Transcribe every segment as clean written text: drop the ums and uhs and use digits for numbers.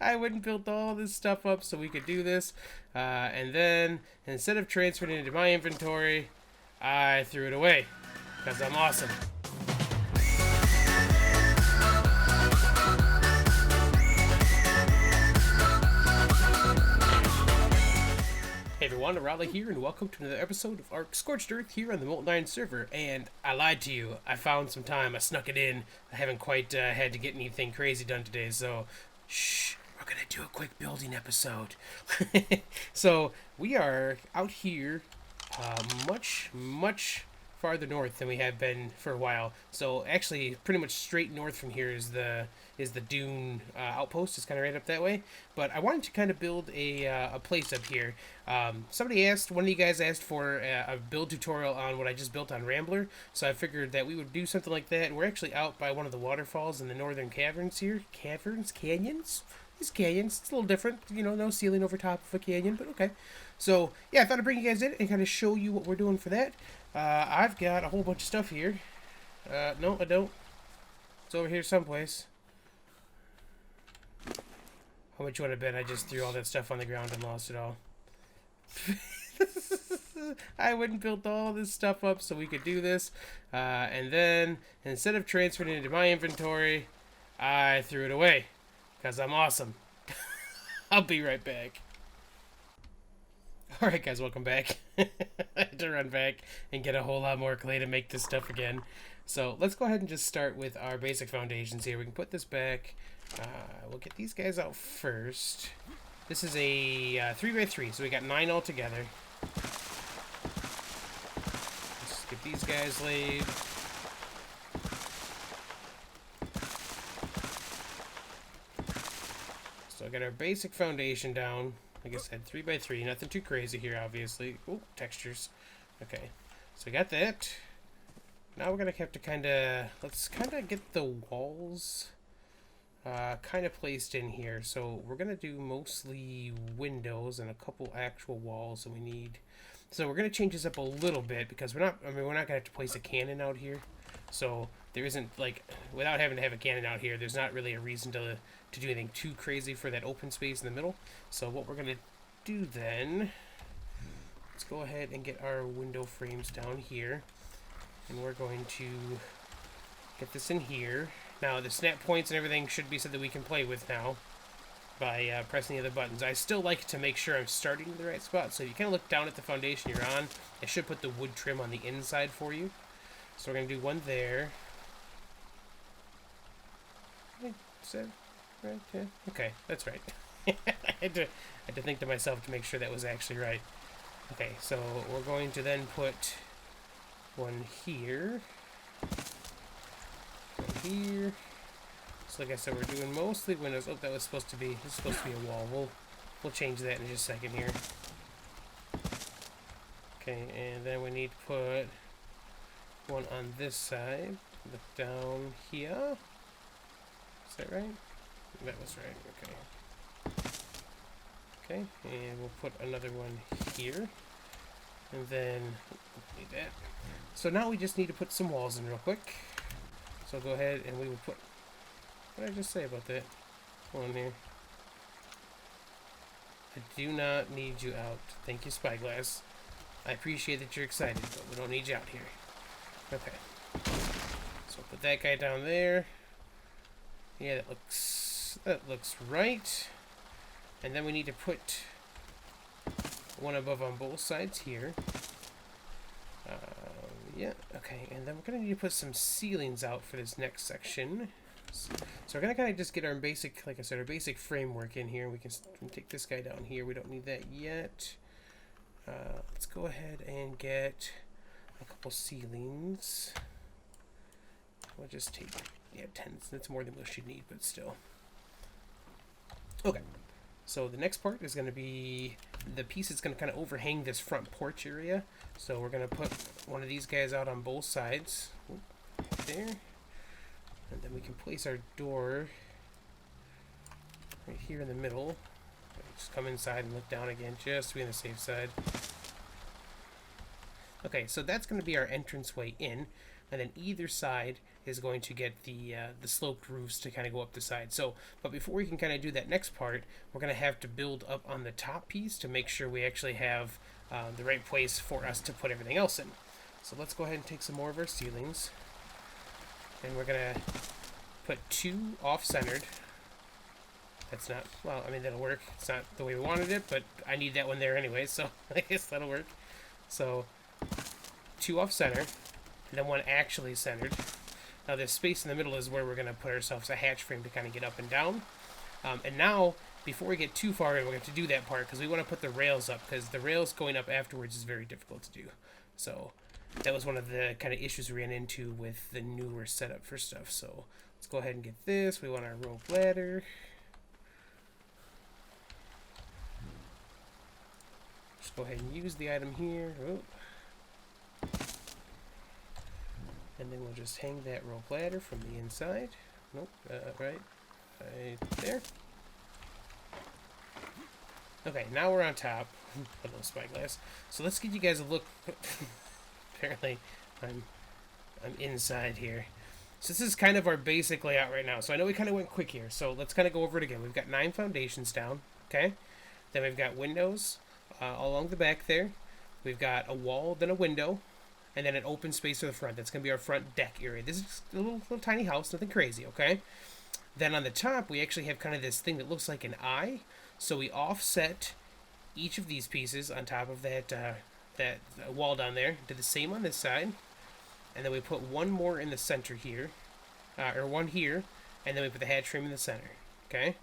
I went and built all this stuff up so we could do this. And then, instead of transferring it into my inventory, I threw it away. Because I'm awesome. Hey everyone, Arahli here, and welcome to another episode of our Scorched Earth here on the Molten Iron Server. And I lied to you. I found some time. I snuck it in. I haven't quite had to get anything crazy done today, so shh. We're gonna do a quick building episode. So we are out here, much farther north than we have been for a while. So actually, pretty much straight north from here is the dune outpost. It's kind of right up that way. But I wanted to kind of build a place up here. Somebody asked, one of you guys asked for a build tutorial on what I just built on Rambler. So I figured that we would do something like that. And we're actually out by one of the waterfalls in the northern caverns here. Canyons? These canyons. It's a little different. You know, no ceiling over top of a canyon, but okay. So, yeah, I thought I'd bring you guys in and kind of show you what we're doing for that. I've got a whole bunch of stuff here. No, I don't. It's over here someplace. How much you want to bet I just threw all that stuff on the ground and lost it all? I went and built all this stuff up so we could do this. And then, instead of transferring it into my inventory, I threw it away. Because I'm awesome. I'll be right back. Alright guys, welcome back. I had to run back and get a whole lot more clay to make this stuff again. So let's go ahead and just start with our basic foundations here. We can put this back. We'll get these guys out first. This is a 3x3, so we got 9 all together. Let's get these guys laid. So I got our basic foundation down. Like I said, 3x3. Nothing too crazy here, obviously. Oh, textures. Okay. So we got that. Now we're going to have to let's kind of get the walls kind of placed in here. So we're going to do mostly windows and a couple actual walls that we need. So we're going to change this up a little bit because we're not going to have to place a cannon out here. So there isn't, like, without having to have a cannon out here, there's not really a reason to do anything too crazy for that open space in the middle. So what we're going to do then, let's go ahead and get our window frames down here. And we're going to get this in here. Now the snap points and everything should be something we can play with now by pressing the other buttons. I still like to make sure I'm starting in the right spot. So if you kind of look down at the foundation you're on, it should put the wood trim on the inside for you. So we're going to do one there. Is that right? Yeah. Okay, that's right. I had to think to myself to make sure that was actually right. Okay, so we're going to then put one here. One here. So like I said, we're doing mostly windows. Oh, this is supposed to be a wall. We'll change that in just a second here. Okay, and then we need to put one on this side. Look down here. Is that right? That was right. Okay. Okay, and we'll put another one here. And then need that. So now we just need to put some walls in real quick. So I'll go ahead and we will put, what did I just say about that? Hold on here. I do not need you out. Thank you, Spyglass. I appreciate that you're excited, but we don't need you out here. Okay. So put that guy down there. Yeah, that looks right. And then we need to put one above on both sides here. Yeah, okay. And then we're going to need to put some ceilings out for this next section. So we're going to kind of just get our basic, like I said, our basic framework in here. We can take this guy down here. We don't need that yet. Let's go ahead and get a couple ceilings. We'll just take, yeah, 10. That's more than we should need, but still. Okay. So the next part is going to be the piece that's going to kind of overhang this front porch area. So we're going to put one of these guys out on both sides. Right there. And then we can place our door right here in the middle. Just come inside and look down again, just to be on the safe side. Okay, so that's going to be our entranceway in. and then either side is going to get the sloped roofs to kind of go up the side. So, but before we can kind of do that next part, we're going to have to build up on the top piece to make sure we actually have the right place for us to put everything else in. So let's go ahead and take some more of our ceilings, and we're going to put 2 off-centered. That's not, well, I mean, that'll work. It's not the way we wanted it, but I need that one there anyway, so I guess that'll work. So 2 off-center, and then 1 actually centered. Now this space in the middle is where we're going to put ourselves a hatch frame to kind of get up and down. And now, before we get too far in, we're going to do that part, because we want to put the rails up, because the rails going up afterwards is very difficult to do. So that was one of the kind of issues we ran into with the newer setup for stuff. So let's go ahead and get this. We want our rope ladder. Just go ahead and use the item here. Oh. And then we'll just hang that rope ladder from the inside. Nope, right there. Okay, now we're on top. Put a little spyglass. So let's give you guys a look. Apparently, I'm inside here. So this is kind of our basic layout right now. So I know we kind of went quick here. So let's kind of go over it again. We've got 9 foundations down. Okay. Then we've got windows along the back there. We've got a wall, then a window, and then an open space to the front. That's going to be our front deck area. This is a little tiny house, nothing crazy, okay? Then on the top, we actually have kind of this thing that looks like an eye. So we offset each of these pieces on top of that wall down there. Did the same on this side. And then we put 1 more in the center here, or 1 here, and then we put the hatch frame in the center, okay?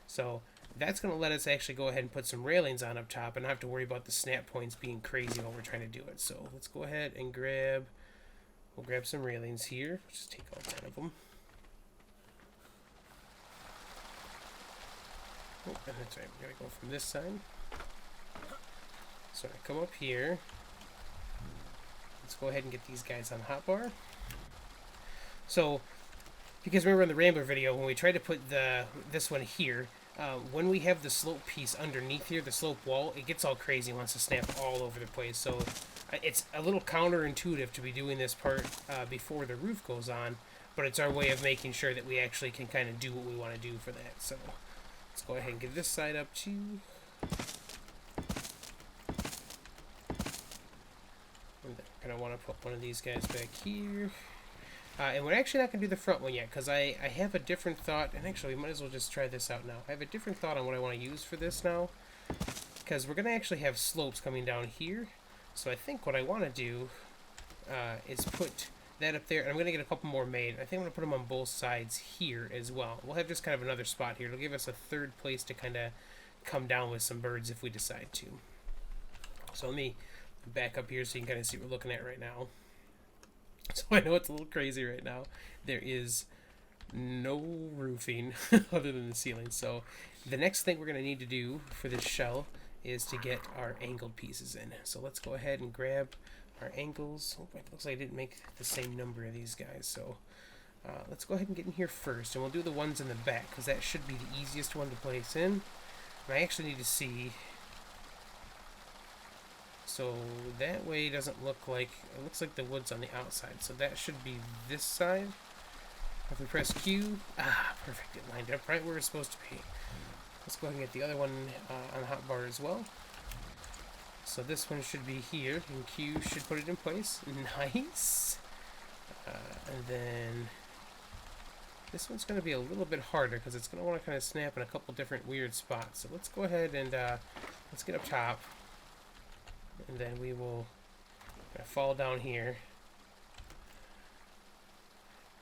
So that's going to let us actually go ahead and put some railings on up top and not have to worry about the snap points being crazy while we're trying to do it. So let's go ahead and we'll grab some railings here. Let's just take all 10 of them. Oh, and that's right, we're going to go from this side. So I come up here. Let's go ahead and get these guys on hotbar. So, because remember in the Rambler video, when we tried to put this one here, when we have the slope piece underneath here, the slope wall, it gets all crazy and wants to snap all over the place. So it's a little counterintuitive to be doing this part before the roof goes on, but it's our way of making sure that we actually can kind of do what we want to do for that. So let's go ahead and get this side up too. I'm going to want to put one of these guys back here. And we're actually not going to do the front one yet, because I have a different thought. And actually, we might as well just try this out now. I have a different thought on what I want to use for this now, because we're going to actually have slopes coming down here. So I think what I want to do is put that up there. And I'm going to get a couple more made. I think I'm going to put them on both sides here as well. We'll have just kind of another spot here. It'll give us a third place to kind of come down with some birds if we decide to. So let me back up here so you can kind of see what we're looking at right now. So I know it's a little crazy right now. There is no roofing other than the ceiling. So the next thing we're going to need to do for this shell is to get our angled pieces in. So let's go ahead and grab our angles. Oh, it looks like I didn't make the same number of these guys. So let's go ahead and get in here first. And we'll do the ones in the back, because that should be the easiest one to place in. And I actually need to see... So that way doesn't look like, it looks like the wood's on the outside. So that should be this side. If we press Q, perfect, it lined up right where it's supposed to be. Let's go ahead and get the other one on the hotbar as well. So this one should be here, and Q should put it in place. Nice. And then this one's going to be a little bit harder, because it's going to want to kind of snap in a couple different weird spots. So let's go ahead and let's get up top. And then we will fall down here.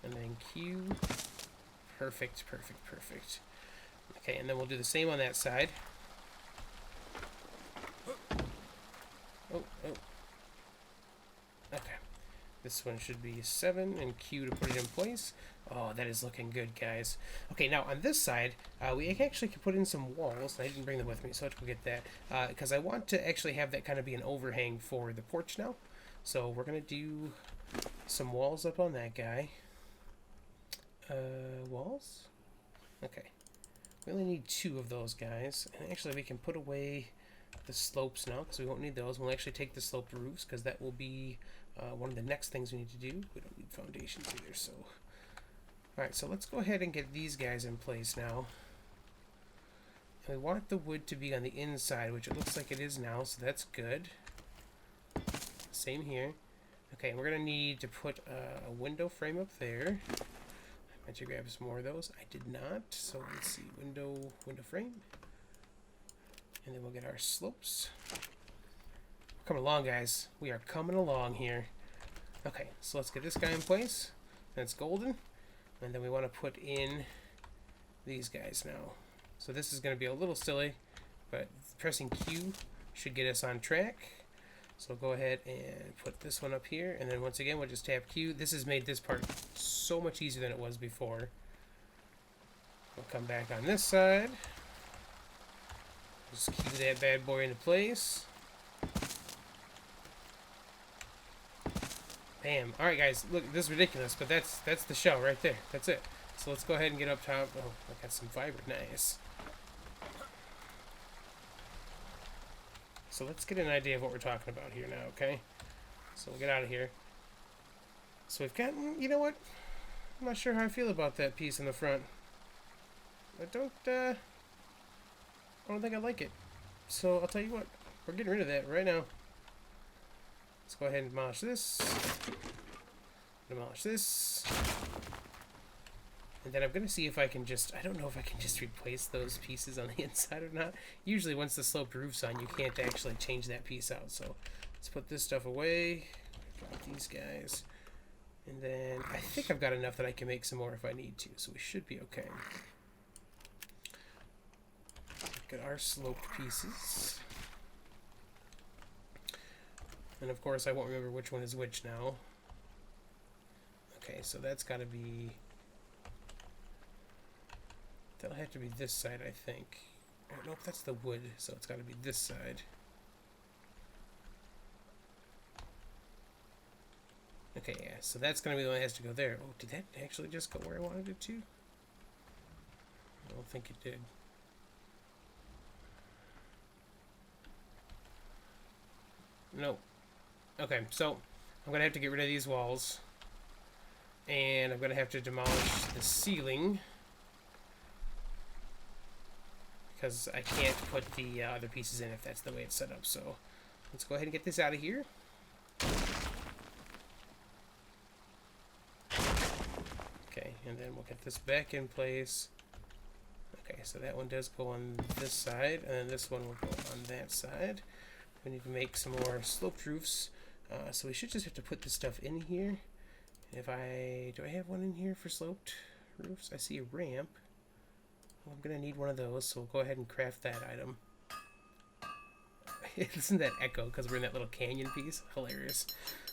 And then Q. Perfect, perfect, perfect. Okay, and then we'll do the same on that side. Oh. Okay. This one should be 7, and Q to put it in place. Oh, that is looking good, guys. Okay, now on this side, we actually could put in some walls. I didn't bring them with me, so let's go get that. Because I want to actually have that kind of be an overhang for the porch now. So we're going to do some walls up on that guy. Walls? Okay. We only need 2 of those guys. And actually, we can put away the slopes now, because we won't need those. We'll actually take the sloped roofs, because that will be one of the next things we need to do. We don't need foundations either, so... Alright, so let's go ahead and get these guys in place now. And we want the wood to be on the inside, which it looks like it is now, so that's good. Same here. Okay, and we're going to need to put a window frame up there. I meant to grab some more of those. I did not, so let's see. Window frame. And then we'll get our slopes. Coming along, guys. We are coming along here. Okay, so let's get this guy in place. That's golden. And then we want to put in these guys now. So this is going to be a little silly, but pressing Q should get us on track. So go ahead and put this one up here, and then once again we'll just tap Q. This has made this part so much easier than it was before. We'll come back on this side. Just cue that bad boy into place. Bam. Alright guys, look, this is ridiculous, but that's the shell right there. That's it. So let's go ahead and get up top. Oh, I got some fiber. Nice. So let's get an idea of what we're talking about here now, okay? So we'll get out of here. So we've got, you know what? I'm not sure how I feel about that piece in the front. I don't think I like it. So I'll tell you what, we're getting rid of that right now. Let's go ahead and demolish this. Demolish this. And then I'm going to see if I can just, I don't know if I can just replace those pieces on the inside or not. Usually once the sloped roof's on, you can't actually change that piece out. So let's put this stuff away. Drop these guys. And then I think I've got enough that I can make some more if I need to. So we should be okay. Look at our sloped pieces. And of course I won't remember which one is which now. Okay, so that's got to be... That'll have to be this side, I think. Oh, nope, that's the wood, so it's got to be this side. Okay, yeah, so that's going to be the one that has to go there. Oh, did that actually just go where I wanted it to? I don't think it did. Nope. Okay, so I'm going to have to get rid of these walls. And I'm going to have to demolish the ceiling. Because I can't put the other pieces in if that's the way it's set up. So let's go ahead and get this out of here. Okay, and then we'll get this back in place. Okay, so that one does go on this side, and then this one will go on that side. We need to make some more sloped roofs. So we should just have to put this stuff in here. Do I have one in here for sloped roofs? I see a ramp. Well, I'm going to need one of those, so we'll go ahead and craft that item. Listen to that echo, because we're in that little canyon piece. Hilarious.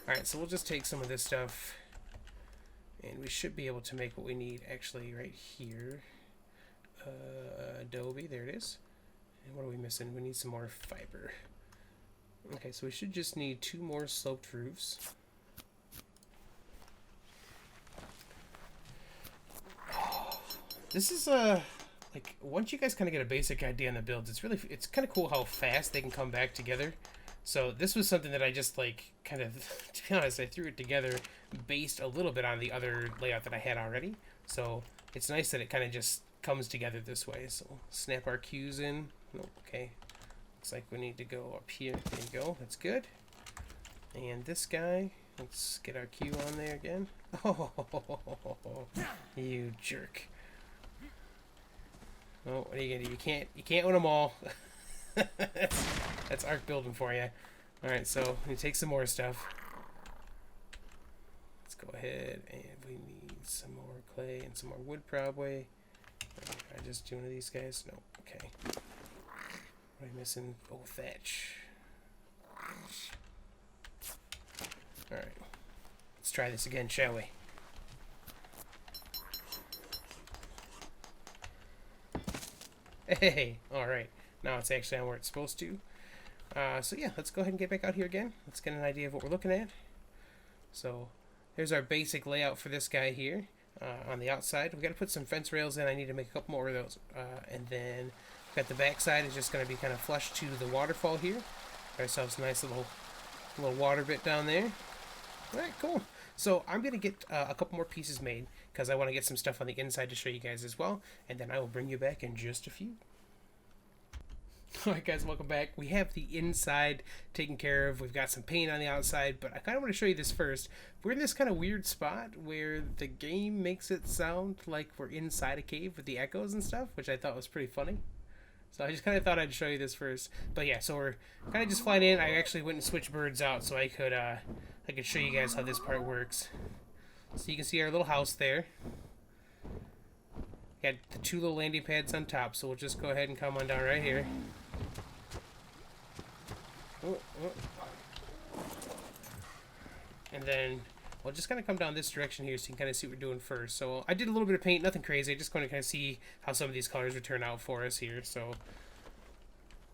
Alright, so we'll just take some of this stuff, and we should be able to make what we need actually right here. Adobe, there it is. And what are we missing? We need some more fiber. Okay, so we should just need 2 more sloped roofs. This is like, once you guys kind of get a basic idea on the builds, it's kind of cool how fast they can come back together. So this was something that I just, like, kind of, to be honest, I threw it together based a little bit on the other layout that I had already. So it's nice that it kind of just comes together this way. So snap our Qs in. Nope, okay. Looks like we need to go up here. There you go. That's good. And this guy, let's get our Q on there again. Oh, you jerk. Oh, what are you gonna do? You can't win them all. that's arc building for you. All right, so we take some more stuff. Let's go ahead and we need some more clay and some more wood, probably. I just do one of these guys. No, okay. What am I missing? Oh, thatch. All right, let's try this again, shall we? Hey, alright. Now it's actually on where it's supposed to. So yeah, let's go ahead and get back out here again. Let's get an idea of what we're looking at. So, there's our basic layout for this guy here. On the outside, we've got to put some fence rails in. I need to make a couple more of those. And then Got the back side is just going to be kind of flush to the waterfall here. Got ourselves a nice little water bit down there. Alright, cool. So I'm going to get a couple more pieces made because I want to get some stuff on the inside to show you guys as well. And then I will bring you back in just a few. Alright guys, welcome back. We have the inside taken care of. We've got some paint on the outside, but I kind of want to show you this first. We're in this kind of weird spot where the game makes it sound like we're inside a cave with the echoes and stuff, which I thought was pretty funny. So I just kind of thought I'd show you this first. But yeah, so we're kind of just flying in. I actually went and switched birds out so I could show you guys how this part works. So you can see our little house there. Got the 2 little landing pads on top, so we'll just go ahead and come on down right here. Oh, oh. And then we'll just kind of come down this direction here so you can kind of see what we're doing first. So I did a little bit of paint, nothing crazy. I just going to kind of see how some of these colors would turn out for us here. So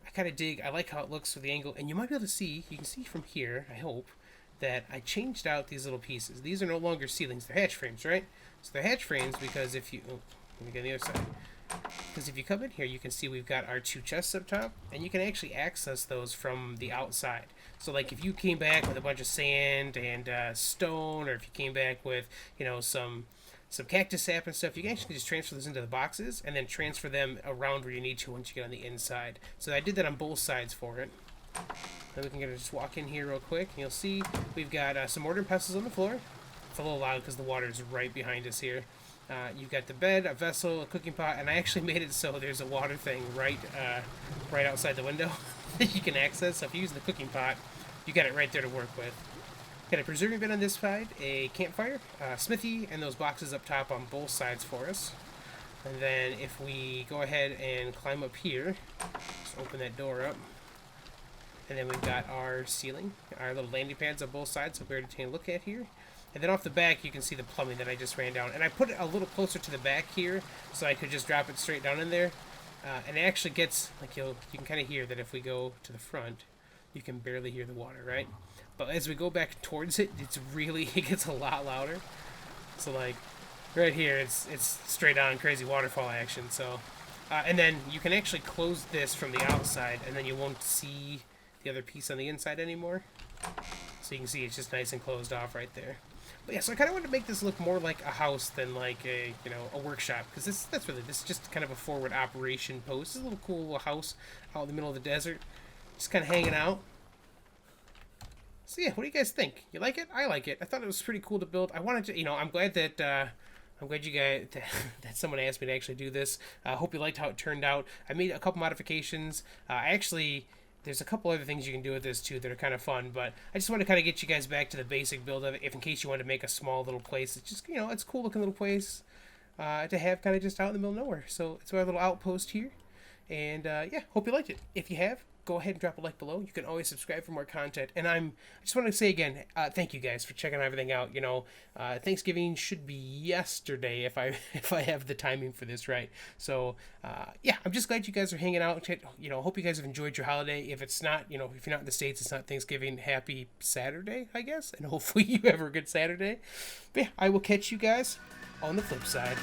I kind of dig. I like how it looks with the angle. And you might be able to see, you can see from here, I hope, that I changed out these little pieces. These are no longer ceilings. They're hatch frames, right? So they're hatch frames because if you... Oh, let me get on the other side. Because if you come in here, you can see we've got our 2 chests up top, and you can actually access those from the outside. So, like, if you came back with a bunch of sand and stone, or if you came back with, you know, some cactus sap and stuff, you can actually just transfer those into the boxes, and then transfer them around where you need to once you get on the inside. So I did that on both sides for it. Then we can just walk in here real quick, and you'll see we've got some mortar and pestles on the floor. It's a little loud because the water is right behind us here. You've got the bed, a vessel, a cooking pot, and I actually made it so there's a water thing right outside the window that you can access. So if you use the cooking pot, you got it right there to work with. Got a preserving bin on this side, a campfire, smithy, and those boxes up top on both sides for us. And then if we go ahead and climb up here, just open that door up. And then we've got our ceiling, our little landing pads on both sides, so we're going to take a look at here. And then off the back, you can see the plumbing that I just ran down. And I put it a little closer to the back here, so I could just drop it straight down in there. And it actually gets, like, you can kind of hear that if we go to the front, you can barely hear the water, right? But as we go back towards it, it gets a lot louder. So, like, right here, it's straight on crazy waterfall action. So, and then you can actually close this from the outside, and then you won't see the other piece on the inside anymore. So you can see it's just nice and closed off right there. But yeah, so I kind of wanted to make this look more like a house than like a, you know, a workshop, because this is just kind of a forward operation post. It's a little cool little house out in the middle of the desert, just kind of hanging out. So yeah, what do you guys think? You like it? I like it. I thought it was pretty cool to build. I wanted to, you know, I'm glad you guys that someone asked me to actually do this. I hope you liked how it turned out. I made a couple modifications. There's a couple other things you can do with this too that are kind of fun, but I just want to kind of get you guys back to the basic build of it, if in case you want to make a small little place. It's just, you know, it's a cool looking little place to have kind of just out in the middle of nowhere. So it's our little outpost here, and yeah, hope you liked it. If you have, go ahead and drop a like below. You can always subscribe for more content. And I just want to say again, thank you guys for checking everything out. You know, Thanksgiving should be yesterday if I have the timing for this right. So yeah, I'm just glad you guys are hanging out. You know, hope you guys have enjoyed your holiday. If it's not, you know, if you're not in the States, it's not Thanksgiving. Happy Saturday, I guess. And hopefully you have a good Saturday. But yeah, I will catch you guys on the flip side.